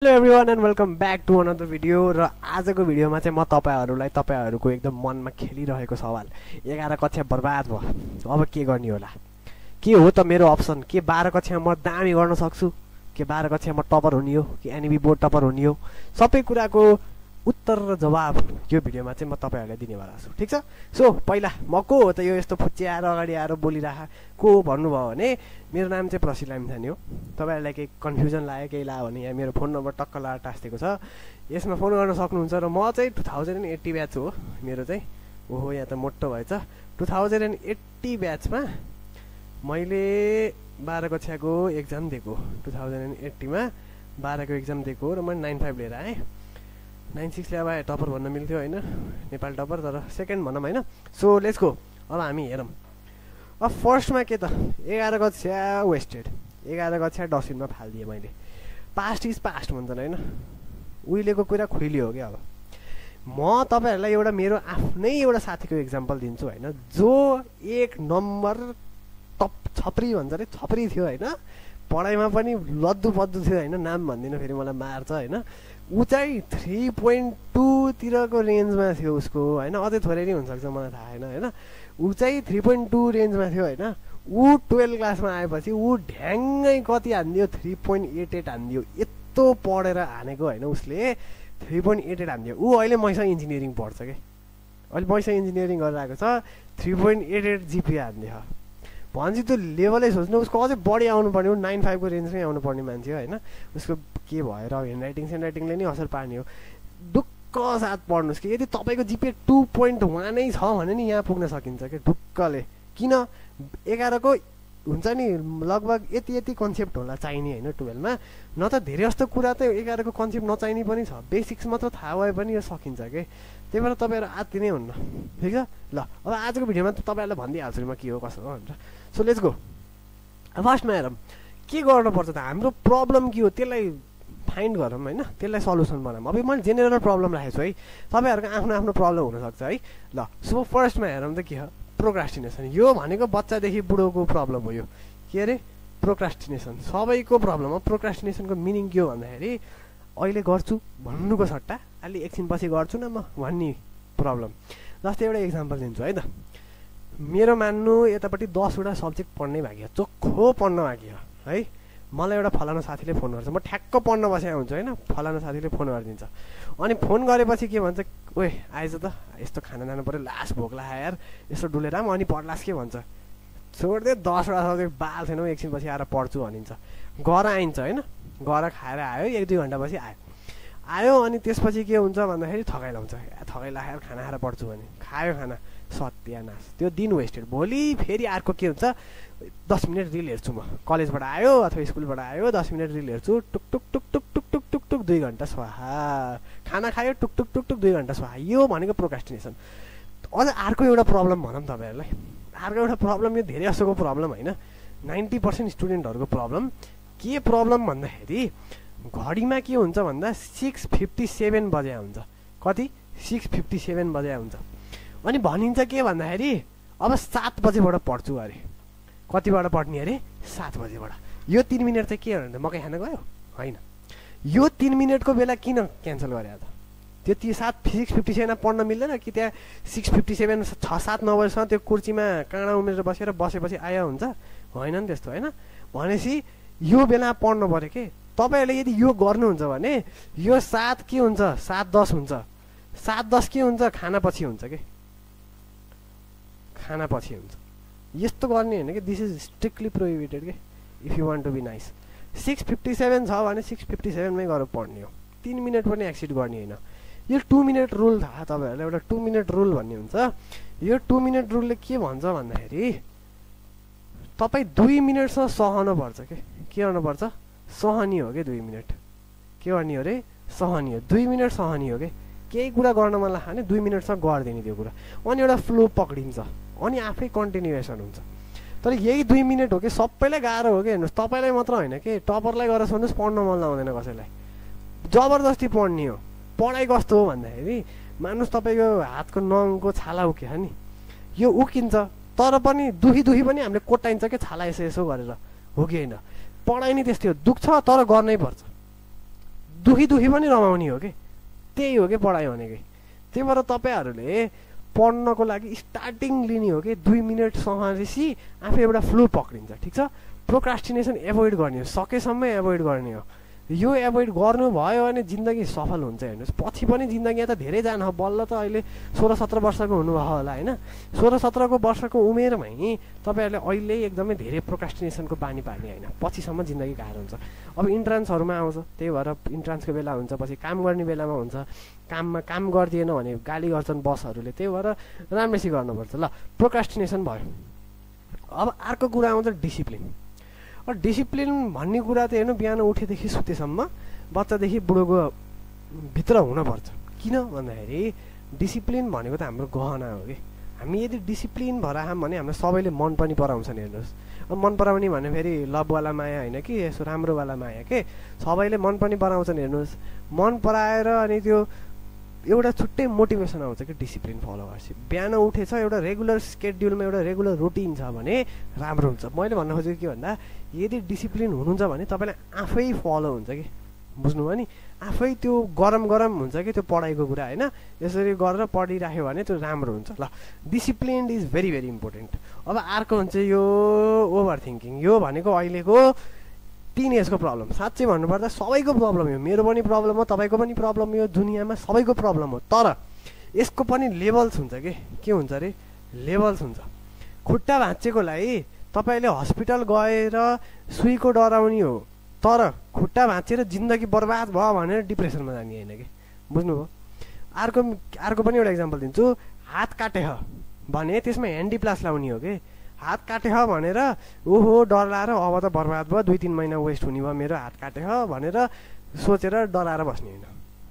Hello everyone and welcome back to another video. र आजको भिडियोमा चाहिँ म तपाईहरुको एकदम मनमा खेलिरहेको सवाल 11 कक्षा बर्बाद भयो, अब के गर्ने होला? के हो त मेरो अप्सन? के 12 कक्षामा म दामी गर्न सक्छु? के 12 कक्षामा टपर हुने हो? कि एनबी बोर्ड टपर हुने हो? सबै कुराको उत्तर र जवाब यो भिडियोमा चाहिँ म तपाईहरुलाई दिनेवाला छु। ठीक छ? सो पहिला म को हो त यो यस्तो फुच्च्याएर अगाडि आएर बोलिराखा को भन्नुभयो भने मेरो नाम चाहिँ प्रसिद्ध लामिछाने हो। तपाईहरुलाई केही कन्फ्युजन लाग्यो केही लाग्यो भने यहाँ मेरो फोन नम्बर टक्क लाएर टास्टेको छ, यसमा फोन गर्न सक्नुहुन्छ। र म चाहिँ 2080 ब्याच हो मेरो चाहिँ। ओहो यहाँ त मोटो भएछ। 2080 ब्याचमा मैले 12 कक्षाको एक्जाम दिएको। 2080 मा 12 को एक्जाम दिएको र मैले 95 लिएर आएँ। 96 ल्याए भए टपर भन्न मिल्थ्यो होइन, नेपाल टपर, तर सेकेन्ड भनौँ होइन। So let's go. अब हामी हेरौँ। अब फर्स्टमा के त 11 कक्षा वेस्टेड, 11 कक्षा डस्टबिनमा फालिदिएँ मैले। पास्ट इज पास्ट भन्छन् होइन, उहिलेको कुरा खुइली हो क्या। अब म तपाईहरुलाई एउटा मेरो आफ्नै एउटा साथीको एक्जाम्पल दिन्छु होइन, जो एक नम्बर टप छपरी भन्छ अरे छपरी थियो होइन, पढाइमा पनि लद्दु पद्दु थियो होइन, नाम भन्दिनँ फेरि मलाई मार्छ होइन। ऊ चाहिँ 3.2 तिरको रेन्जमा थियो उसको होइन, अझै थोरै नै हुनसक्छ मलाई थाहा छैन होइन। ऊ चाहिँ 3.2 रेन्जमा थियो होइन। ऊ 12 क्लासमा आएपछि ऊ ढ्याङ्गै कति हानिदियो, 3.88 हानिदियो। यत्रो पढेर हानेको होइन उसले, 3.88 हानिदियो। ऊ अहिले मैसँग इन्जिनियरिङ पढ्छ कि, अहिले मैसँग इन्जिनियरिङ गरेर आएको छ, 3.88 जिपिए हानिदियो। भन्छ त्यो लेभलै सोच्नु, उसको अझै बढी आउनुपर्ने हो, 95 को रेन्जमै आउनुपर्ने मान्छे होइन। उसको के भएर ह्यान्डराइटिङले नै असर पार्ने हो। ढुक्क साथ पढ्नुहोस् कि यदि तपाईँको जिपिए 2.1 नै छ भने नि यहाँ पुग्न सकिन्छ कि ढुक्कले। किन 11 को हुन्छ नि लगभग यति कन्सेप्ट होला चाहिने होइन 12 मा, न त धेरै जस्तो कुरा त 11 को कन्सेप्ट नचाहिने पनि छ, बेसिक्स मात्र थाहा भए पनि यो सकिन्छ कि। त्यही भएर तपाईँहरू आत्ति नै हुन्न। ठिक छ ल। अब आजको भिडियोमा त तपाईँहरूलाई भनिदिइहाल्छु म के हो कसो हो भनेर। So let's go. फर्स्टमा हेरौँ के गर्नुपर्छ त, हाम्रो प्रब्लम के हो त्यसलाई फाइन्ड गरौँ होइन, त्यसलाई सल्युसन बनाऊँ। अब मैले जेनेरल प्रब्लम राखेको छु है, तपाईँहरूको आफ्नो आफ्नो प्रब्लम हुनसक्छ है ल। सो फर्स्टमा हेरौँ त के हो, प्रोक्रास्टिनेसन। यो भनेको बच्चादेखि बुढोको प्रब्लम हो यो। के अरे प्रोक्रास्टिनेसन सबैको प्रब्लम हो। प्रोक्रास्टिनेसनको मिनिङ के हो भन्दाखेरि अहिले गर्छु भन्नुको सट्टा अलि एकछिनपछि गर्छु न म भन्ने प्रब्लम। जस्तै एउटा इक्जाम्पल दिन्छु है त, मेरो मान्नु यतापट्टि 10 वटा सब्जेक्ट पढ्नै बाँकी हो, चोखो पढ्न बाँकी हो है। मलाई एउटा फलाना साथीले फोन गर्छ, म ठ्याक्क पढ्न बसेको हुन्छु होइन, फलाना साथीले फोन गरिदिन्छ। अनि फोन गरेपछि के भन्छ, ओए आइज त यस्तो खाना जानु पऱ्यो, लास्ट भोक लाग्यो यार, यस्तो डुलेर पनि अनि पढ्लास् के भन्छ। छोडिदिए 10 वटा सब्जेक्ट बाल छैन, एकछिनपछि आएर पढ्छु भनिन्छ। घर आइन्छ होइन, घर खाएर आयो 1-2 घन्टापछि आयो अनि त्यसपछि के हुन्छ भन्दाखेरि थकाइ लाउँछ, थकाइ लागेर खाना खाएर पढ्छु भने खायो खाना, सत्यानाश, त्यो दिन वेस्टेड। भोलि फेरि अर्को के हुन्छ, 10 मिनट रिल हेर्छु म, कलेजबाट आयो अथवा स्कुलबाट आयो 10 मिनट रिल हेर्छु, टुक टुक टुक टुक टुक टुक टुक टुक 2 घन्टा स्वाहा, खाना खायो टुक टुक टुक टुक 2 घन्टा स्वाहा। यो भनेको प्रोक्रास्टिनेसन। अझ अर्को एउटा प्रब्लम भनौँ तपाईँहरूलाई, अर्को एउटा प्रब्लम, यो धेरै जसोको प्रब्लम होइन, 90% स्टुडेन्टहरूको प्रब्लम। के प्रब्लम भन्दाखेरि घडीमा के हुन्छ भन्दा 6:57 बजे हुन्छ। कति? 6:57 बजे हुन्छ। अनि भनिन्छ के भन्दाखेरि अब 7 बजेबाट पढ्छु अरे। कतिबाट पढ्ने अरे? 7 बजेबाट। यो 3 मिनट चाहिँ के हो, मकै खान गयो होइन। यो 3 मिनटको बेला किन क्यान्सल गरे त? त्यो 6:57 पढ्न मिल्दैन कि? त्यहाँ 6:57 6-7 9 बजेसम्म त्यो कुर्सीमा काँडा उमेरेर बसेपछि आयो हुन्छ? होइन नि त्यस्तो होइन। भनेपछि यो बेला पढ्नु पऱ्यो के। तपाईँहरूले यदि यो गर्नुहुन्छ भने यो 7 के हुन्छ, 7:10 हुन्छ। 7:10 के हुन्छ, खाना पछि हुन्छ कि, खाना पछि हुन्छ। यस्तो गर्ने होइन कि, दिस इज स्ट्रिक्टली प्रोहिबिटेड के if you want to be nice. 6:57 छ भने 6:57 मै गएर पढ्ने हो, 3 मिनट पनि एक्सिड गर्ने होइन। यो 2 मिनट रुल थाहा तपाईँहरूलाई, एउटा 2 मिनट रुल भन्ने हुन्छ। यो 2 मिनट रुलले के भन्छ भन्दाखेरि तपाईँ 2 मिनटसम्म सहनुपर्छ के गर्नुपर्छ, सहनी हो कि 2 मिनट। के गर्ने हो अरे, सहनी हो, 2 मिनट सहनी हो कि। केही कुरा गर्न मन लाग्यो भने 2 मिनटसम्म गरिदिने त्यो कुरा, अनि एउटा फ्लो पक्रिन्छ, अनि आफै कन्टिन्युएसन हुन्छ। तर यही 2 मिनट हो कि सबैलाई गाह्रो हो कि। हेर्नुहोस् तपाईँलाई मात्र होइन कि, टपरलाई गरेर सोध्नुहोस् पढ्न मन लाउँदैन कसैलाई, जबरजस्ती पढ्ने हो। पढाइ कस्तो हो भन्दाखेरि मानुस् तपाईँको हातको नङको छाला उक्यो नि, यो उकिन्छ तर पनि दुखी पनि हामीले कोट्टाइन्छ कि छाला यसो गरेर, हो कि होइन? पढाइ नि त्यस्तै हो, दुख्छ तर गर्नै पर्छ। दुखी पनि रमाउने हो कि त्यही हो कि पढाइ भनेकै। त्यही भएर तपाईँहरूले पढ्नको लागि स्टार्टिङ लिने हो कि 2 मिनट सम्हालेपछि आफै एउटा फ्लो पक्रिन्छ। ठिक छ, प्रोक्रास्टिनेसन एभोइड गर्ने हो, सकेसम्म एभोइड गर्ने हो। यो एभोइड गर्नुभयो भने जिन्दगी सफल हुन्छ। हेर्नुहोस् पछि पनि जिन्दगी त धेरै जान हो। बल्ल त अहिले 16-17 वर्षको हुनुभयो होला होइन। 16-17 वर्षको उमेरमै तपाईँहरूले अहिले एकदमै धेरै प्रोक्रास्टिनेसनको बानी पार्ने होइन, पछिसम्म जिन्दगी गाह्रो हुन्छ। अब इन्ट्रान्सहरूमा आउँछ, त्यही भएर इन्ट्रान्सको बेला हुन्छ, पछि काम गर्ने बेलामा हुन्छ। काम गरिदिएन भने गाली गर्छन् बसहरूले, त्यही भएर राम्रैसी गर्नुपर्छ। ल, प्रोक्रास्टिनेसन भयो। अब अर्को कुरा आउँछ डिसिप्लिन। डिसिप्लिन भन्ने कुरा त हेर्नु, बिहान उठेदेखि सुतेसम्म बच्चादेखि बुढोको भित्र हुनुपर्छ। किन भन्दाखेरि डिसिप्लिन भनेको त हाम्रो गहना हो कि। हामी यदि डिसिप्लिन भएर आयौँ भने हाम्रो सबैले मन पनि पराउँछन्। हेर्नुहोस्, अब मन पराउने भने फेरि लभवाला माया होइन कि यसो राम्रोवाला माया के, सबैले मन पनि पराउँछन्। हेर्नुहोस्, मन पराएर अनि त्यो एउटा छुट्टै मोटिभेसन आउँछ कि डिसिप्लिन फलो गर्छ। बिहान उठेछ, एउटा रेगुलर स्केड्युलमा एउटा रेगुलर रुटिन छ भने राम्रो हुन्छ। मैले भन्न खोजेको के भन्दा, यदि डिसिप्लिन हुनुहुन्छ भने तपाईँलाई आफै फलो हुन्छ कि, बुझ्नुभयो नि, आफै त्यो गरम हुन्छ कि त्यो पढाइको कुरा होइन। यसरी गरेर पढिराख्यो भने त्यो राम्रो हुन्छ। ल, discipline is very very important. अब अर्को हुन्छ यो ओभर थिङ्किङ। यो भनेको अहिलेको टिनेजको प्रब्लम। साँच्चै भन्नुपर्दा सबैको प्रब्लम हो, मेरो पनि प्रब्लम हो, तपाईँको पनि प्रब्लम हो, दुनियाँमा सबैको प्रब्लम हो। तर यसको पनि लेभल्स हुन्छ कि, के हुन्छ अरे, लेभल्स हुन्छ। खुट्टा भाँचेकोलाई तपाईँले हस्पिटल गएर सुईको डराउने हो, तर खुट्टा भाँचेर जिन्दगी बर्बाद भयो भनेर डिप्रेसनमा जाने होइन कि, बुझ्नुभयो। अर्को पनि एउटा इक्जाम्पल दिन्छु। हात काटे भने त्यसमा ह्यान्डिप्लास लाउने हो कि। हात काटे भनेर ओहो डराएर अब त बर्बाद भयो, 2-3 महिना वेस्ट हुने भयो मेरो हात काटे भनेर सोचेर डराएर बस्ने होइन।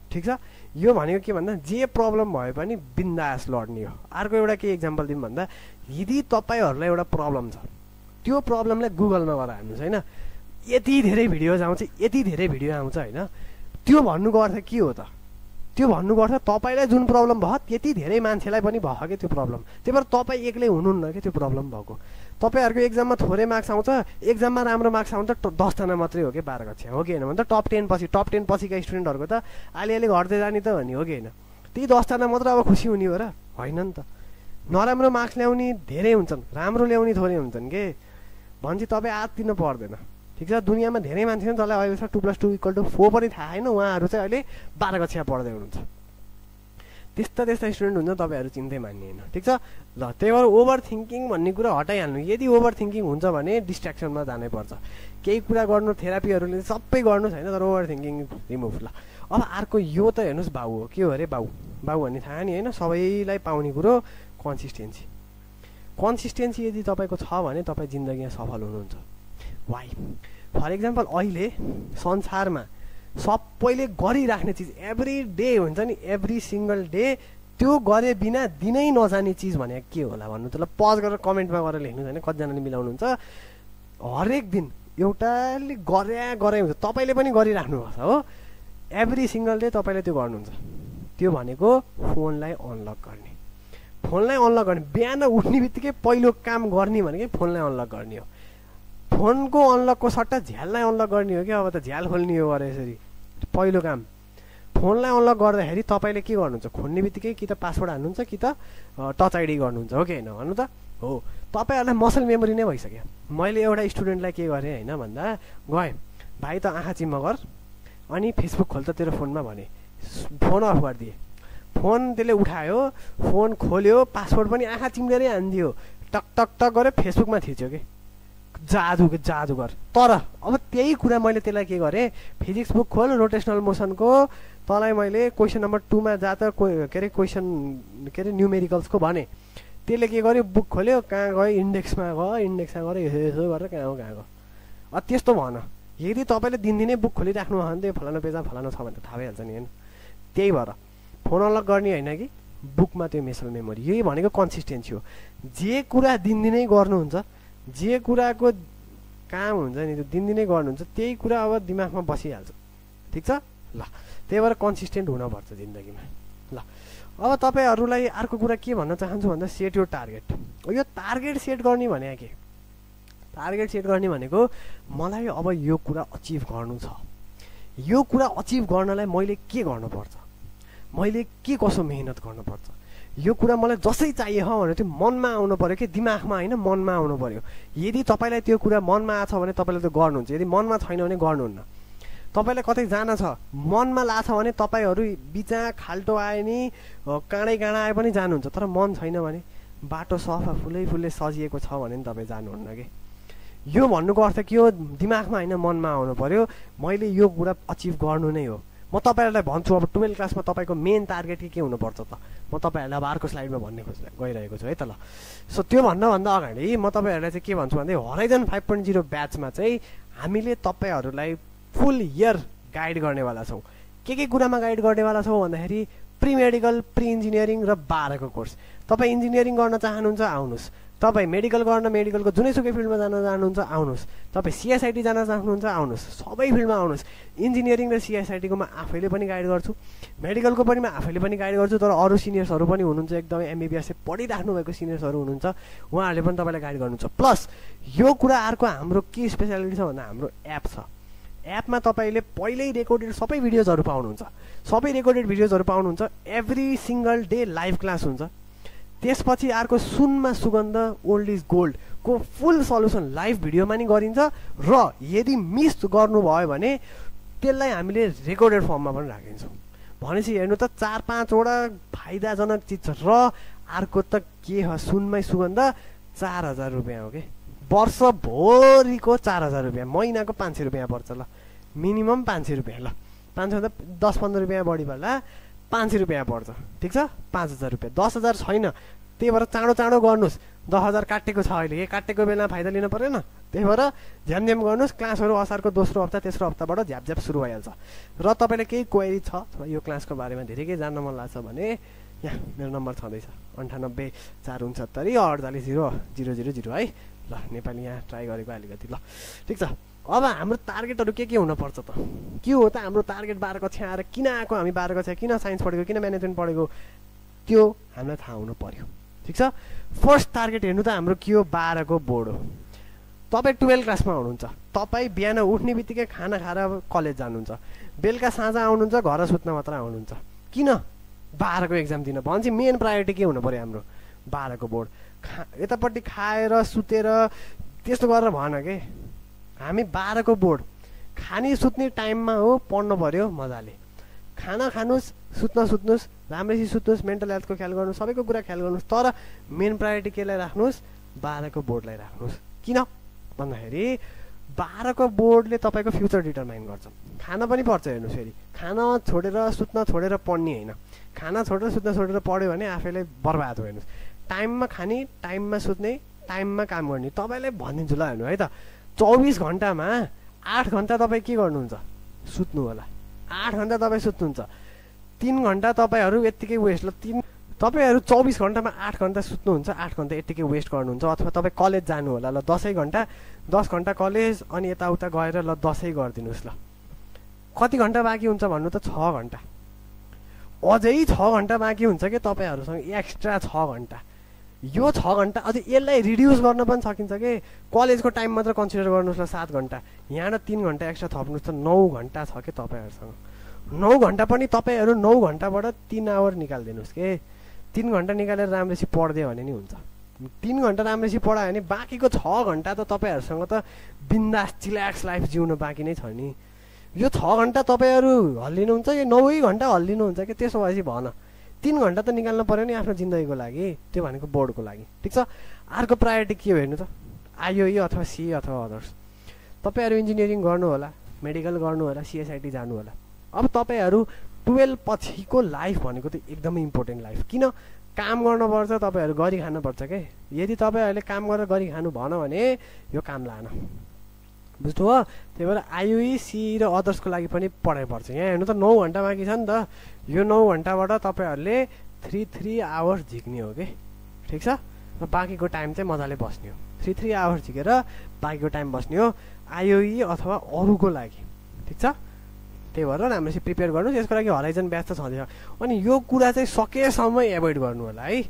ठिक छ, यो भनेको के भन्दा जे प्रब्लम भए पनि बिन्दास लड्ने हो। अर्को एउटा के इक्जाम्पल दिउँ भन्दा, यदि तपाईँहरूलाई एउटा प्रब्लम छ, त्यो प्रब्लमलाई गुगलमा गएर हाल्नुहोस् होइन। यति धेरै भिडियोज आउँछ, यति धेरै भिडियो आउँछ होइन। त्यो भन्नुको अर्थ के हो त? त्यो भन्नुको अर्थ तपाईँलाई जुन प्रब्लम भयो त्यति धेरै मान्छेलाई पनि भयो कि त्यो प्रब्लम। त्यही भएर तपाईँ एक्लै हुनुहुन्न कि त्यो प्रब्लम भएको। तपाईँहरूको एक्जाममा थोरै मार्क्स आउँछ, एक्जाममा राम्रो मार्क्स आउँछ 10 जना मात्रै हो कि 12 कक्षा हो कि होइन भने त टप 10 पछिका स्टुडेन्टहरूको त अलिअलि घट्दै जाने त भन्ने हो कि होइन। त्यही 10 जना मात्र अब खुसी हुने हो र होइन नि त। नराम्रो मार्क्स ल्याउने धेरै हुन्छन्, राम्रो ल्याउने थोरै हुन्छन् के भन्छ। तपाईँ आत्तिनु पर्दैन। ठिक छ, दुनियाँमा धेरै मान्छे छन् जसलाई अहिलेसम्म 2+2 = 4 पनि थाहा छैन, उहाँहरू चाहिँ अहिले 12 कक्षा पढ्दै हुनुहुन्छ। त्यस्ता स्टुडेन्ट हुन्छ, तपाईँहरू चिन्तै मान्ने होइन। ठिक छ, ल, त्यही भएर ओभर थिङ्किङ भन्ने कुरा हटाइहाल्नु। यदि ओभर थिङ्किङ हुन्छ भने डिस्ट्र्याक्सनमा जानै पर्छ। केही कुरा गर्नु, थेरापीहरूले सबै गर्नु छैन, तर ओभर थिङ्किङ रिमुभ। ल, अब अर्को यो त हेर्नुहोस्, बाउ हो। के हो अरे बाउ भन्ने थाहा नि होइन, सबैलाई पाउने कुरो कन्सिस्टेन्सी यदि तपाईँको छ भने तपाईँ जिन्दगीमा सफल हुनुहुन्छ। वाइ फर इक्जाम्पल, अहिले संसारमा सबैले गरिराख्ने चिज एभ्री डे हुन्छ नि, एभ्री सिङ्गल डे, त्यो गरे बिना दिनै नजाने चिज भनेको के होला भन्नु त? ल, पज गरेर कमेन्टमा गरेर लेख्नु छैन, कतिजनाले मिलाउनुहुन्छ। हरेक दिन एउटाले गरे हुन्छ, तपाईँले पनि गरिराख्नुपर्छ हो। एभ्री सिङ्गल डे तपाईँले त्यो गर्नुहुन्छ। त्यो भनेको फोनलाई अनलक गर्ने। बिहान उठ्ने बित्तिकै पहिलो काम गर्ने भनेको फोनलाई अनलक गर्ने हो। फोनको अनलकको सट्टा झ्याललाई अनलक गर्ने हो कि। अब त झ्याल खोल्ने हो गरे यसरी पहिलो काम। फोनलाई अनलक गर्दाखेरि तपाईँले के गर्नुहुन्छ? खोल्ने बित्तिकै कि त पासवर्ड हाल्नुहुन्छ कि त टच आइडी गर्नुहुन्छ हो कि होइन भन्नु त? हो, तपाईँहरूलाई मसल मेमोरी नै भइसक्यो। मैले एउटा स्टुडेन्टलाई के गरेँ होइन भन्दा, गएँ भाइ त आँखा चिम्म गर अनि फेसबुक खोल्छ तेरो फोनमा भने, फोन अफ गरिदिएँ। फोन त्यसले उठायो, फोन खोल्यो, पासवर्ड पनि आँखा चिम्लेरै हानिदियो, टक टक टक गरेर फेसबुकमा थिच्यो कि जादु गर। तर अब त्यही कुरा मैले त्यसलाई के गरेँ, फिजिक्स बुक खोल, रोटेसनल मोसनको तँलाई मैले क्वेसन नम्बर 2 मा जा त न्युमेरिकल्सको भने। त्यसले के गर्यो, बुक खोल्यो, कहाँ गयो, इन्डेक्समा गयो, यसो गरेर कहाँ गयो। त्यस्तो भन। यदि तपाईँले दिनदिनै बुक खोलिराख्नु भयो भने त फलानु पेजमा फलानु छ भने त थाहा भइहाल्छ नि होइन। त्यही भएर फोन अनलक गर्ने होइन कि बुकमा त्यो मेसल मेमोरी। यही भनेको कन्सिस्टेन्सी हो। जे कुरा दिनदिनै गर्नुहुन्छ, जे कुराको काम हुन्छ नि त्यो दिनदिनै गर्नुहुन्छ, त्यही कुरा अब दिमागमा बसिहाल्छ। ठिक छ, ल, त्यही भएर कन्सिस्टेन्ट हुनुपर्छ जिन्दगीमा। ल, अब तपाईँहरूलाई अर्को कुरा के भन्न चाहन्छु भन्दा, सेट यो टार्गेट। यो टार्गेट सेट गर्ने भने के? टार्गेट सेट गर्ने भनेको मलाई अब यो कुरा अचिभ गर्नु छ, यो कुरा अचिभ गर्नलाई मैले के गर्नुपर्छ, मैले के कसो मेहनत गर्नुपर्छ, यो कुरा मलाई जसै चाहिए हो भने त्यो मनमा आउनु पर्यो कि दिमागमा होइन, मनमा आउनु पर्यो। यदि तपाईँलाई त्यो कुरा मनमा आछ भने तपाईँले त्यो गर्नुहुन्छ, यदि मनमा छैन भने गर्नुहुन्न। तपाईँलाई कतै जान छ, मनमा लाछ भने तपाईँहरू बिचा खाल्टो आए नि काँडै काँडा आए पनि जानुहुन्छ, तर मन छैन भने बाटो सफा फुलै फुलै सजिएको छ भने नि तपाईँ जानुहुन्न कि। यो भन्नुको अर्थ के हो, दिमागमा होइन मनमा आउनु पर्यो मैले यो कुरा अचिभ गर्नु नै हो। म तपाईँहरूलाई भन्छु अब 12 क्लासमा तपाईँको मेन टार्गेट के हुनुपर्छ त म तपाईँहरूलाई अब अर्को स्लाइडमा भन्ने गइरहेको छु है त ल। सो त्यो भन्दा अगाडि म तपाईँहरूलाई चाहिँ के भन्छु भन्दै हराइजन 5.0 ब्याचमा चाहिँ हामीले तपाईँहरूलाई फुल इयर गाइड गर्नेवाला छौँ। के कुरामा गाइड गर्नेवाला छौँ भन्दाखेरि प्री मेडिकल, प्री इन्जिनियरिङ र 12 को कोर्स। तपाईँ इन्जिनियरिङ गर्न चाहनुहुन्छ आउनुहोस्, तपाईँ मेडिकल गर्न मेडिकलको जुनैसुकै फिल्डमा जान चाहनुहुन्छ आउनुहोस्, तपाईँ सिएसआइटी जान चाहनुहुन्छ आउनुहोस्, सबै फिल्डमा आउनुहोस्। इन्जिनियरिङ र सिएसआइटीको म आफैले पनि गाइड गर्छु, मेडिकलको पनि म आफैले पनि गाइड गर्छु, तर अरू सिनियर्सहरू पनि हुनुहुन्छ एकदमै एमबिबिएस पढिराख्नु भएको सिनियर्सहरू हुनुहुन्छ, उहाँहरूले पनि तपाईँलाई गाइड गर्नुहुन्छ। प्लस यो कुरा अर्को हाम्रो के स्पेसालिटी छ भन्दा हाम्रो एप छ। एपमा तपाईँले पहिल्यै रेकर्डेड सबै भिडियोजहरू पाउनुहुन्छ, सबै रेकर्डेड भिडियोजहरू पाउनुहुन्छ। Every single day live class हुन्छ। त्यसपछि अर्को सुनमा सुगन्ध ओल्ड इज गोल्ड को फुल सल्युसन लाइभ भिडियोमा नि गरिन्छ र यदि मिस गर्नुभयो भने त्यसलाई हामीले रेकर्डेड फर्ममा पनि राखिन्छौँ। भनेपछि हेर्नु त 4-5 वटा फाइदाजनक चिज छ। र अर्को त के हो, सुनमै सुगन्ध 4000 रुपियाँ हो कि, वर्षभरिको 4000 रुपियाँ, महिनाको 500 रुपियाँ पर्छ। ल मिनिमम 500 रुपियाँ, ल 500 त 10-15 रुपियाँ बढी पर्ला, 500 रुपियाँ पर्छ, ठिक छ। 5000 रुपियाँ, 10,000 छैन, त्यही भएर चाँडो गर्नुहोस्। 10,000 काटेको छ अहिले, काटेको बेला फाइदा लिनु परेन, त्यही भएर झ्यामझ्याम गर्नुहोस्। क्लासहरू असारको दोस्रो हप्ता तेस्रो हप्ताबाट झ्यापझ्याप सुरु भइहाल्छ। र तपाईँलाई केही क्वेरी छ अथवा यो क्लासको बारेमा धेरै केही जान्न मन लाग्छ भने यहाँ मेरो नम्बर छँदैछ 98 469 48 000 है। ल नेपाली यहाँ ट्राई गरेको अलिकति, ल ठिक छ। अब हाम्रो टार्गेटहरू के हुनुपर्छ त, के हो त हाम्रो टार्गेट 12 कक्षा आएर किन आएको, हामी 12 कक्षा किन साइन्स पढेको, किन म्यानेजमेन्ट पढेको, त्यो हामीलाई थाहा हुनु पर्यो, ठिक छ। फर्स्ट टार्गेट हेर्नु त हाम्रो के हो, 12 को बोर्ड हो। तपाईँ 12 क्लासमा हुनुहुन्छ, तपाईँ बिहान उठ्ने बित्तिकै खाना खाएर कलेज जानुहुन्छ, बेलुका साँझ आउनुहुन्छ, घर सुत्न मात्र आउनुहुन्छ। किन 12 को एक्जाम दिन भन्छ, मेन प्रायोरिटी के हुनु पर्यो हाम्रो 12 को बोर्ड। यतापट्टि खाएर सुतेर त्यस्तो गरेर भएन कि, हामी 12 को बोर्ड खाने सुत्ने टाइममा हो, पढ्नु पर्यो मजाले, खाना खानुहोस्, सुत्नुहोस्, राम्रैसी सुत्नुहोस्, मेन्टल हेल्थको ख्याल गर्नुहोस्, सबैको कुरा ख्याल गर्नुहोस्, तर मेन प्रायोरिटी केलाई राख्नुहोस्, 12 को बोर्डलाई राख्नुहोस्। किन भन्दाखेरि 12 को बोर्डले तपाईँको फ्युचर डिटरमाइन गर्छ। खाना पनि पर्छ, हेर्नुहोस् फेरि खाना छोडेर सुत्न छोडेर पढ्ने होइन, खाना छोडेर सुत्न छोडेर पढ्यो भने आफैलाई बर्बाद हो। हेर्नुहोस्, टाइममा खाने, टाइममा सुत्ने, टाइममा काम गर्ने। तपाईँलाई भनिदिन्छु ल हेर्नु है त, 24 घन्टामा 8 घन्टा तपाईँ के गर्नुहुन्छ, सुत्नु होला, 8 घन्टा तपाईँ सुत्नुहुन्छ, 3 घन्टा तपाईँहरू यत्तिकै वेस्ट। ल तपाईँहरू 24 घन्टामा 8 घन्टा सुत्नुहुन्छ, 8 घन्टा यत्तिकै वेस्ट गर्नुहुन्छ। अथवा तपाईँ कलेज जानु होला, ल 10 घन्टा 10 घन्टा कलेज अनि यताउता गएर ल 10 गरिदिनुहोस्। ल कति घन्टा बाँकी हुन्छ भन्नु त, 6 घन्टा, अझै 6 घन्टा बाँकी हुन्छ कि तपाईँहरूसँग एक्स्ट्रा 6 घन्टा। यो 6 घन्टा अझै यसलाई रिड्युस गर्न पनि सकिन्छ कि, कलेजको टाइम मात्र कन्सिडर गर्नुहोस् ल 7 घन्टा, यहाँ 3 घन्टा एक्स्ट्रा थप्नुहोस् त 9 घन्टा छ कि तपाईँहरूसँग। 9 घन्टा पनि तपाईँहरू 9 घन्टाबाट 3 आवर निकालिदिनुहोस् कि, 3 घन्टा निकालेर राम्रैसी पढ्दियो भने नि हुन्छ। 3 घन्टा राम्रैसी पढायो भने बाँकीको 6 घन्टा त तपाईँहरूसँग त बिन्दास चिल्याक्स लाइफ जिउनु बाँकी नै छ नि। यो 6 घन्टा तपाईँहरू हल्लिनुहुन्छ कि 9 घन्टा हल्लिनुहुन्छ कि, त्यसो भएपछि भन 3 घन्टा त निकाल्नु पऱ्यो नि आफ्नो जिन्दगीको लागि, त्यो भनेको बोर्डको लागि, ठिक छ। अर्को प्रायोरिटी के हो हेर्नु त, आइओई अथवा सिए अथवा अदर्स। तपाईँहरू इन्जिनियरिङ गर्नु होला, मेडिकल गर्नु होला, सिएसआइटी जानु होला। अब तपाईँहरू 12 पछिको लाइफ भनेको त एकदमै इम्पोर्टेन्ट लाइफ। किन, काम गर्नुपर्छ, तपाईँहरू गरी खानुपर्छ के। यदि तपाईँहरूले काम गरेर गरी खानु भएन भने यो काम लान, बुझ्नु हो। त्यही भएर आइओई सी र अदर्सको लागि पनि पढाइ पर्छ। यहाँ हेर्नु त 9 घन्टा बाँकी छ नि त, यो 9 घन्टाबाट तपाईँहरूले 3 आवर्स झिक्ने हो कि, ठिक छ। र बाँकीको टाइम चाहिँ मजाले बस्ने हो, 3 आवर्स झिकेर बाँकीको टाइम बस्ने हो आइओई अथवा अरूको लागि, ठिक छ। त्यही भएर राम्ररी प्रिपेयर गर्नुहोस्, यसको लागि हराइजन ब्याच त छँदैछ। अनि यो कुरा चाहिँ सकेसम्म एभोइड गर्नु होला है,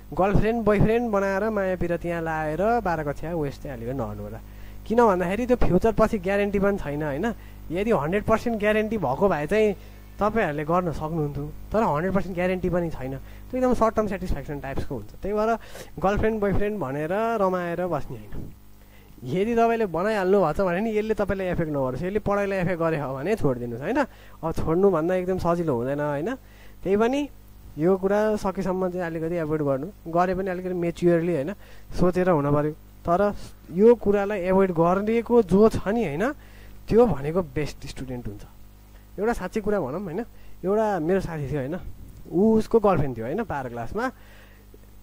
गर्लफ्रेन्ड बोयफ्रेन्ड बनाएर माया पिर त्यहाँ लाएर 12 कक्षा वेस्ट चाहिँ हालेर नहर्नु होला। किन भन्दाखेरि त्यो फ्युचर पछि ग्यारेन्टी पनि छैन होइन, यदि 100% ग्यारेन्टी भएको भए चाहिँ तपाईँहरूले गर्न सक्नुहुन्थ्यो, तर 100% ग्यारेन्टी पनि छैन। त्यो एकदम सर्ट टर्म सेटिस्फ्याक्सन टाइप्सको हुन्छ। त्यही भएर गर्लफ्रेन्ड बोयफ्रेन्ड भनेर रमाएर बस्ने होइन। यदि तपाईँले बनाइहाल्नु भएको छ भने नि यसले तपाईँलाई एफेक्ट नगरोस्, यसले पढाइलाई एफेक्ट गरे हो भने छोडिदिनुहोस् होइन। अब छोड्नुभन्दा एकदम सजिलो हुँदैन होइन। त्यही पनि यो कुरा सकेसम्म चाहिँ अलिकति एभोइड गर्नु, गरे पनि अलिकति मेच्योरली होइन सोचेर हुन पऱ्यो। तर यो कुरालाई एभोइड गरेको जो छ नि होइन, त्यो भनेको बेस्ट स्टुडेन्ट हुन्छ। एउटा साँच्चै कुरा भनौँ होइन, एउटा मेरो साथी थियो होइन, उसको गर्लफ्रेन्ड थियो होइन 12 क्लासमा,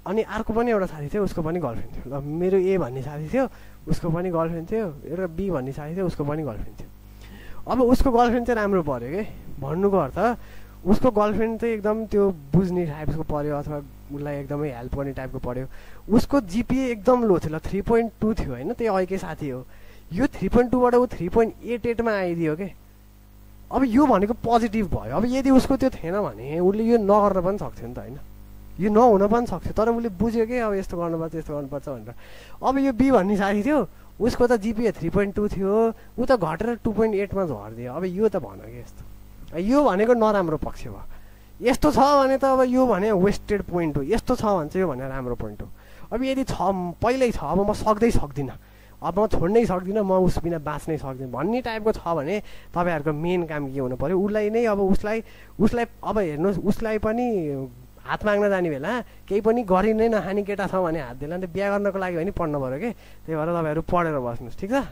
अनि अर्को पनि एउटा साथी थियो, उसको पनि गर्लफ्रेन्ड थियो। ल मेरो ए भन्ने साथी थियो, उसको पनि गर्लफ्रेन्ड थियो, एउटा बी भन्ने साथी थियो, उसको पनि गर्लफ्रेन्ड थियो। अब उसको गर्लफ्रेन्ड चाहिँ राम्रो पऱ्यो कि, भन्नुको अर्थ उसको गर्लफ्रेन्ड चाहिँ एकदम त्यो बुझ्ने टाइपको पऱ्यो अथवा उसलाई एकदमै हेल्प गर्ने टाइपको पऱ्यो। उसको जिपिए एकदम लो थियो, ल 3.2 थियो होइन, त्यही अहिलेकै साथी हो। यो 3.2बाट ऊ 3.88मा आइदियो के। अब यो भनेको पोजिटिभ भयो। अब यदि उसको त्यो थिएन भने उसले यो नगर्न पनि सक्थ्यो नि त होइन, यो नहुन पनि सक्थ्यो। तर उसले बुझ्यो कि अब यस्तो गर्नुपर्छ यस्तो गर्नुपर्छ भनेर। अब यो बी भन्ने साथी थियो, उसको त जिपिए 3.2 थियो, ऊ त घटेर 2.8मा झरिदियो। अब यो त भन कि यस्तो, यो भनेको नराम्रो पक्ष भयो। यस्तो छ भने त अब यो भने वेस्टेड पोइन्ट हो, यस्तो छ भने चाहिँ यो भने राम्रो पोइन्ट हो। अब यदि छ पहिल्यै छ, अब म सक्दिनँ, अब म छोड्नै सक्दिनँ, म उस बिना बाँच्नै सक्दिनँ भन्ने टाइपको छ भने तपाईँहरूको मेन काम के हुनु पऱ्यो, उसलाई नै अब उसलाई अब हेर्नुहोस्, उसलाई पनि हात माग्न जाने बेला केही पनि गरि नै नखाने केटा छ भने हात दिएला नि त, बिहा गर्नको लागि भने पढ्नु पऱ्यो कि। त्यही भएर तपाईँहरू पढेर बस्नुहोस्, ठिक छ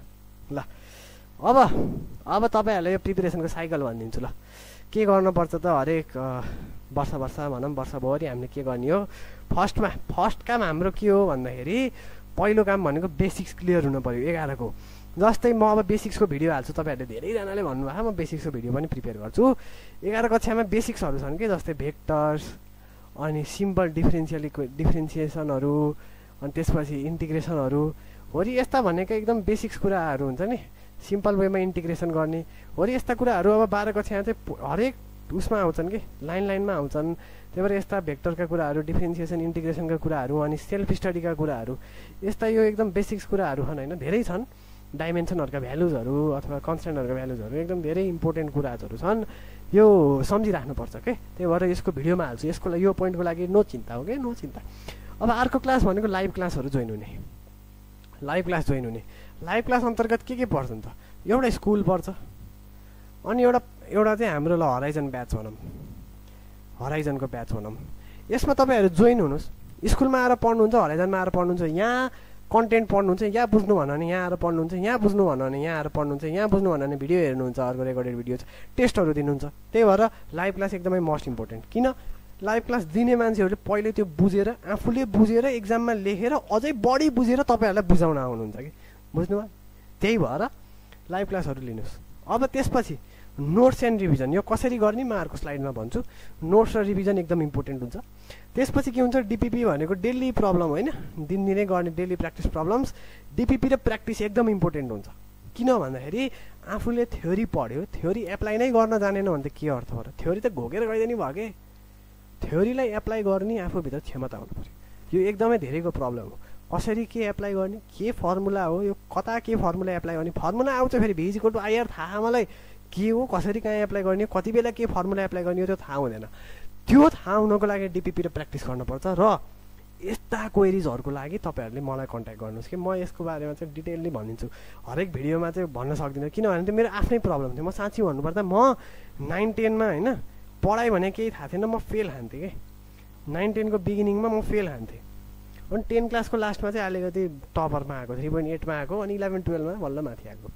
ल। अब तपाईँहरूलाई यो प्रिपेरेसनको साइकल भनिदिन्छु ल। के गर्नुपर्छ त, हरेक वर्ष भनौँ वर्षभरि हामीले के गर्ने हो। फर्स्ट काम हाम्रो के हो भन्दाखेरि पहिलो काम भनेको बेसिक्स क्लियर हुनु पऱ्यो 11 को। जस्तै म अब बेसिक्सको भिडियो हाल्छु, तपाईँहरूले धेरैजनाले भन्नुभयो म बेसिक्सको भिडियो पनि प्रिपेयर गर्छु। 11 कक्षामा बेसिक्सहरू छन् कि, जस्तै भेक्टर्स अनि सिम्पल डिफ्रेन्सिएसनहरू, अनि त्यसपछि इन्टिग्रेसनहरू हो रि यस्ता भनेको एकदम बेसिक्स कुराहरू हुन्छ नि, सिम्पल वेमा इन्टिग्रेसन गर्ने हो रि यस्ता कुराहरू अब 12 कक्षामा चाहिँ हरेक उसमा आउँछन् कि, लाइनमा आउँछन्। त्यही भएर यस्ता भेक्टरका कुराहरू, डिफ्रेन्सिएसन इन्टिग्रेसनका कुराहरू, अनि सेल्फ स्टडीका कुराहरू, यस्ता यो एकदम बेसिक्स कुराहरू छन् होइन, धेरै छन्। डाइमेन्सनहरूका भ्यालुजहरू अथवा कन्सटेन्टहरूका भ्यालुजहरू एकदम धेरै इम्पोर्टेन्ट कुराहरू छन्, यो सम्झिराख्नुपर्छ के। त्यही भएर यसको भिडियोमा हाल्छु, यसको लागि यो पोइन्टको लागि नो चिन्ता हो कि, नो चिन्ता। अब अर्को क्लास भनेको लाइभ क्लासहरू जोइन हुने, लाइभ क्लास अन्तर्गत के पर्छ नि त, एउटा स्कुल पर्छ, अनि एउटा चाहिँ हाम्रो ल हराइजन ब्याच भनौँ, हराइजनको ब्याच भनौँ। यसमा तपाईँहरू जोइन हुनुहोस्। स्कुलमा आएर पढ्नुहुन्छ, हराइजनमा आएर पढ्नुहुन्छ, यहाँ कन्टेन्ट पढ्नुहुन्छ, यहाँ बुझ्नु भन्यो भने यहाँ आएर पढ्नुहुन्छ, यहाँ बुझ्नु भन्यो भने यहाँ आएर पढ्नुहुन्छ, यहाँ बुझ्नु भन्यो भने भिडियो हेर्नुहुन्छ, अर्को रेकर्डेड भिडियो टेस्टहरू दिनुहुन्छ। त्यही भएर लाइभ क्लास एकदमै मोस्ट इम्पोर्टेन्ट। किन लाइभ क्लास दिने मान्छेहरूले पहिले त्यो बुझेर, आफूले बुझेर एक्जाममा लेखेर अझै बढी बुझेर तपाईँहरूलाई बुझाउन आउनुहुन्छ कि, बुझ्नुभयो। त्यही भएर लाइभ क्लासहरू लिनुहोस्। अब त्यसपछि नोट्स एन्ड रिभिजन, यो कसरी गर्ने म अर्को स्लाइडमा भन्छु। नोट्स र रिभिजन एकदम इम्पोर्टेन्ट हुन्छ। त्यसपछि के हुन्छ, डिपिपी भनेको डेली प्रब्लम होइन, दिनदिनै गर्ने डेली प्र्याक्टिस प्रब्लम्स। डिपिपी र प्र्याक्टिस एकदम इम्पोर्टेन्ट हुन्छ। किन भन्दाखेरि आफूले थ्योरी पढ्यो, थ्योरी एप्लाई नै गर्न जानेन भने त के अर्थ हो र, थ्योरी त घोकेर गइदिने भयो कि। थ्योरीलाई एप्लाई गर्ने आफूभित्र क्षमता हुनु पऱ्यो, यो एकदमै धेरैको प्रब्लम हो। कसरी के एप्लाई गर्ने, के फर्मुला हो, यो कता के फर्मुला एप्लाई गर्ने, फर्मुला आउँछ फेरि v = IR थाहा मलाई के हो, कसरी कहाँ एप्लाई गर्ने, कति बेला के फर्मुला एप्लाई गर्ने, त्यो थाहा हुँदैन। त्यो थाहा हुनको लागि डिपिपी र प्र्याक्टिस गर्नुपर्छ। र यस्ता क्वेरिजहरूको लागि तपाईँहरूले मलाई कन्ट्याक्ट गर्नुहोस् कि म यसको बारेमा चाहिँ डिटेलली भनिदिन्छु। हरेक भिडियोमा चाहिँ भन्न सक्दिनँ, किनभने त्यो मेरो आफ्नै प्रब्लम थियो। म साँच्ची भन्नुपर्दा म 9-10मा होइन पढाइ भने केही थाहा थिएन, म फेल खान्थेँ कि। 9-10 को बिगिनिङमा म फेल खान्थेँ, अनि 10 क्लासको लास्टमा चाहिँ अलिकति टपरमा आएको, 3.8मा आएको, अनि 11-12मा बल्ल माथि आएको।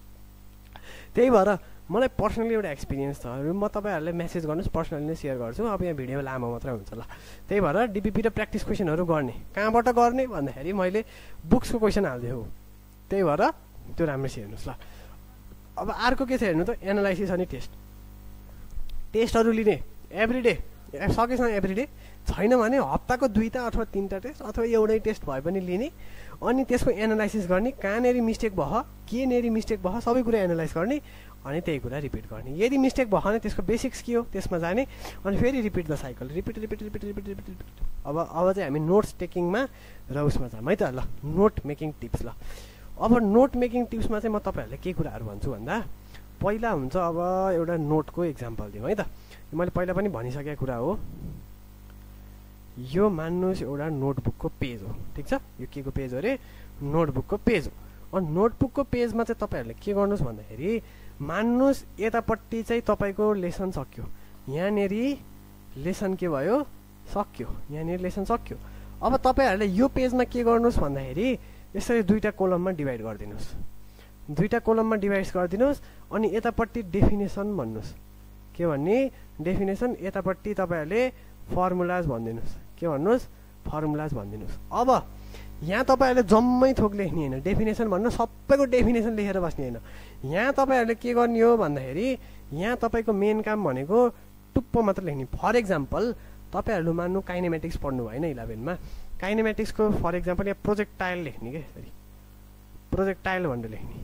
त्यही भएर मलाई पर्सनली एउटा एक्सपिरियन्स छ, म तपाईँहरूले मेसेज गर्नुहोस्, पर्सनली नै सेयर गर्छु। अब यहाँ भिडियो लामो मात्रै हुन्छ ल। त्यही भएर डिपिपी र प्र्याक्टिस क्वेसनहरू गर्ने कहाँबाट गर्ने भन्दाखेरि मैले बुक्सको क्वेसन हालिदिएँ हो। त्यही भएर त्यो राम्रोसँग हेर्नुहोस् ल। अब अर्को के छ हेर्नु त, एनालाइसिस अनि टेस्टहरू लिने एभ्रिडे, सकेसम्म एभ्रिडे, छैन भने हप्ताको 2टा अथवा 3टा टेस्ट अथवा एउटै टेस्ट भए पनि लिने, अनि त्यसको एनालाइसिस गर्ने, कहाँनेरि मिस्टेक भयो, के नेरि मिस्टेक भयो, सबै कुरा एनालाइज गर्ने, अनि त्यही कुरा रिपिट गर्ने। यदि मिस्टेक भयो भने त्यसको बेसिक्स के हो त्यसमा जाने, अनि फेरि रिपिट द साइकल, रिपिट। अब चाहिँ हामी नोट्स टेकिङमा र उसमा जाऊँ है त ल, नोट मेकिङ टिप्स ल। अब नोट मेकिङ टिप्समा चाहिँ म तपाईँहरूलाई के कुराहरू भन्छु भन्दा, पहिला हुन्छ अब एउटा नोटको एक्जाम्पल दिउँ है त मैले पहिला पनि भनिसकेको कुरा हो यो मान्नुहोस् एउटा नोटबुकको पेज हो ठिक छ यो के को पेज हो अरे नोटबुकको पेज हो अनि नोटबुकको पेजमा चाहिँ तपाईहरुले के गर्नुस् भन्दाखेरि मान्नुहोस् यतापट्टि चाहिँ तपाईको लेसन सक्यो यहाँनेरि लेसन के भयो सक्यो यहाँनेरि लेसन सक्यो अब तपाईहरुले यो पेजमा के गर्नुस् भन्दाखेरि यसरी दुईटा कोलममा डिभाइड गर्दिनुस् दुईटा कोलममा डिभाइड गर्दिनुस् अनि यतापट्टि डेफिनेसन भन्नुस् के भन्ने डेफिनेसन यतापट्टि तपाईहरुले फर्मुलाज भन्दिनुस् के भन्नुस् फर्मुलाज भन्दिनुस् अब यहाँ तपाईहरुले जम्मै थोक लेख्ने हैन डेफिनेसन भन्नु सबैको डेफिनेसन लेखेर बस्ने हैन यहाँ तपाईहरुले के गर्ने हो भन्दाखेरि यहाँ तपाईको मेन काम भनेको टुप्पो मात्र लेख्ने फर एक्जाम्पल तपाईहरुले मान्नु काइनेमेटिक्स पढ्नु भएन 11 मा काइनेमेटिक्सको फर एक्जाम्पल यहाँ प्रोजेक्टाइल लेख्ने के यसरी प्रोजेक्टाइल भनेर लेख्ने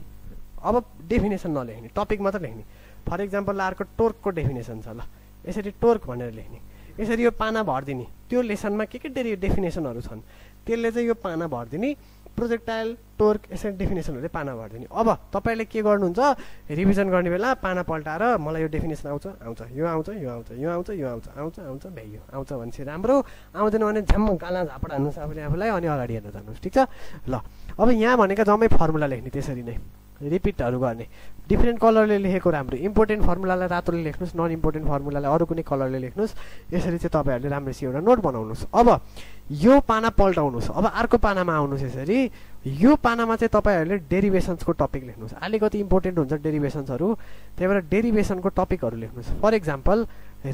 अब डेफिनेसन नलेख्ने टपिक मात्र लेख्ने फर एक्जाम्पल अर्को टोर्कको डेफिनेसन छ ल यसरी टोर्क भनेर लेख्ने यसरी यो पाना भर्दिने त्यो लेसनमा के डेफिनेसनहरु छन् त्यसले चाहिँ यो पाना भर्दिने प्रोजेक्टाइल टोर्क यसरी डेफिनेसनहरुले पाना भर्दिने अब तपाईले के गर्नुहुन्छ रिभिजन गर्ने बेला पाना पल्टाएर मलाई यो डेफिनेसन आउँछ आउँछ यो आउँछ यो आउँछ यो आउँछ यो आउँछ आउँछ आउँछ भ्याइयो आउँछ भनेपछि राम्रो आउँदैन भने झ्याम्म गाला झापड हान्नुस् आफूले आफूलाई अनि अगाडि हेर्न जानुस् ठीक छ ल अब यहाँ भनेको जम्मै फर्मुला लेख्ने त्यसरी नै रिपिटहरु गर्ने डिफरेन्ट कलरले लेखेको राम्रो इम्पोर्टेन्ट फर्मुलालाई रातोले लेख्नुस् नन इम्पोर्टेन्ट फर्मुलालाई अरु कुनै कलरले लेख्नुस् यसरी चाहिँ तपाईहरुले राम्ररी एउटा नोट बनाउनुस् अब यो पाना पल्टाउनुस् अब अर्को पानामा आउनुस् यसरी यो पानामा चाहिँ तपाईहरुले डेरिभेसन्सको टपिक लेख्नुस् अलिकति इम्पोर्टेन्ट हुन्छ डेरिभेसन्सहरु त्यही भएर डेरिभेसनको टपिकहरु लेख्नुस् for example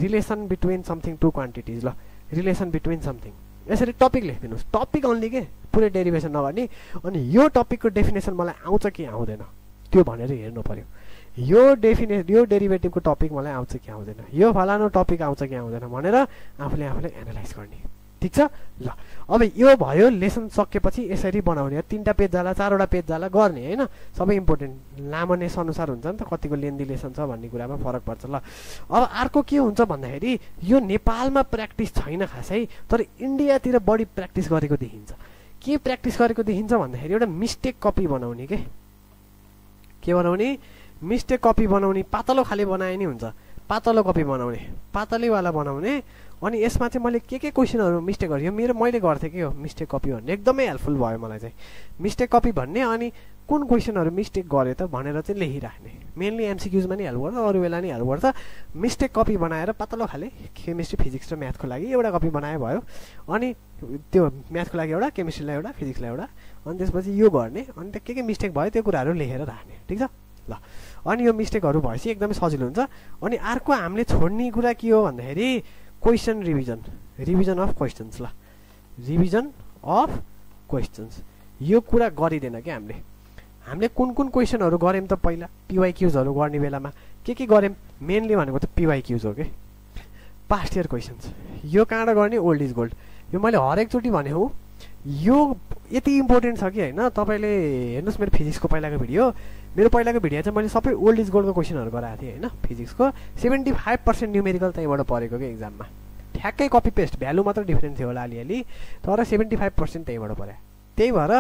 relation between something two quantities ल रिलेसन बिट्विन समथिङ यसरी टपिक लेख्दिनुस् टपिक अन्ली के पुरै डेरिभेसन नगर्ने अनि यो टपिकको डेफिनेसन मलाई आउँछ कि आउँदैन त्यो भनेर हेर्नु पर्यो यो डेरिभेटिभको टपिक मलाई आउँछ कि आउँदैन यो फलानो टपिक आउँछ कि आउँदैन भनेर आफूले एनालाइज गर्ने ठीक छ ल अब यो भयो लेसन सकेपछि यसरी बनाउने तीनटा पेज जाला चारवटा पेज जाला गर्ने हैन सबै इम्पोर्टेन्ट लामोनेस अनुसार हुन्छ नि त कतिको लेन्दी लेसन छ भन्ने कुरामा फरक पर्छ ल अब अर्को के हुन्छ भन्दाखेरि यो नेपालमा प्र्याक्टिस छैन खासै तर इन्डियातिर बढी प्र्याक्टिस गरेको देखिन्छ के प्र्याक्टिस गरेको देखिन्छ भन्दाखेरि एउटा मिस्टेक कपी बनाउने के बनाउने मिस्टेक कपी बनाउने पातलो खाले बनाए नि हुन्छ पातलो कपी बनाउने पातलीवाला बनाउने अनि यसमा चाहिँ मैले के क्वेशनहरु मिस्टेक गरे यो मैले गर्थे के हो मिस्टेक कपी भन्ने एकदमै हेल्पफुल भयो मलाई चाहिँ मिस्टेक कपी भन्ने अनि कुन क्वेशनहरु मिस्टेक गरे त भनेर चाहिँ लेखिराख्ने मेनली एमसीक्यूज मा नि हेल्प गर्छ अरु बेला नि हेल्प गर्छ मिस्टेक कपी बनाएर पातलो खाले केमिस्ट्री फिजिक्स र म्याथको लागि एउटा कपी बनाए भयो अनि त्यो म्याथको लागि एउटा केमिस्ट्रीलाई एउटा फिजिक्सलाई एउटा अनि त्यसपछि यो गर्ने अनि त के मिस्टेक भयो त्यो कुराहरु लेखेर राख्ने ठीक छ ल अनि यो मिस्टेकहरु भएपछि एकदमै सजिलो हुन्छ अनि अर्को हामीले छोड्ने कुरा के हो भन्दाखेरि क्वेशन रिभिजन अफ क्वेशन्स ल रिभिजन अफ क्वेशन्स यो कुरा गरिदैन के हामीले कुन क्वेशनहरु गर्यौं त पहिला पीवाईक्यूजहरु गर्ने बेलामा के गर्यौं मेनली भनेको त पीवाईक्यूज हो के पास्ट इयर क्वेशन्स यो कहाँबाट गर्ने ओल्ड इज गोल्ड यो मैले हरेक चोटी भने हो यो यति इम्पोर्टेन्ट छ कि हैन तपाईले हेर्नुस् मेरो फिजिक्सको पहिलाको भिडियो चाहिँ मैले सबै ओल्ड इज गोल्डको क्वेशनहरु गराएको थिए हैन फिजिक्सको 75% न्यूमेरिकल त्यहीबाट परेको के एक्जाममा ठ्याक्कै कपी पेस्ट भ्यालु मात्र डिफरेन्स थियो होला अलिअलि तर 75% त्यहीबाट पर्यो त्यही भएर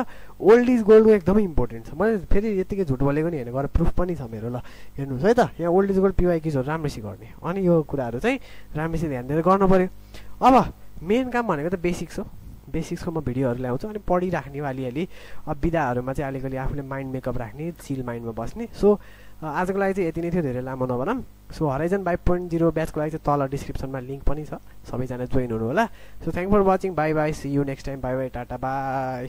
ओल्ड इज गोल्डको एकदमै इम्पोर्टेन्ट छ मैले फेरि यतिकै झुट बोलेको नि हैन गरे प्रुफ पनि छ मेरो ल हेर्नुस् है त यहाँ ओल्ड इज गोल्ड पीवाईक्यूजहरु राम्ररी गर्ने अनि यो कुराहरु चाहिँ राम्ररी ध्यान दिएर गर्नु पर्यो अब मेन काम भनेको त बेसिक्स हो बेसिक्सको म भिडियोहरु ल्याउँछु अनि पढिराख्ने अलिअलि अब विधाहरुमा चाहिँ अलिकति आफूले माइन्ड मेकअप राख्ने चिल माइन्डमा बस्ने सो आजको लागि चाहिँ यति नै थियो धेरै लामो नबनाम सो हराइजन 5.0 ब्याचको लागि चाहिँ तल डिस्क्रिप्सनमा लिंक पनि छ सबैजना जोइन हुनु होला so thank for watching bye bye see you next time bye bye tata by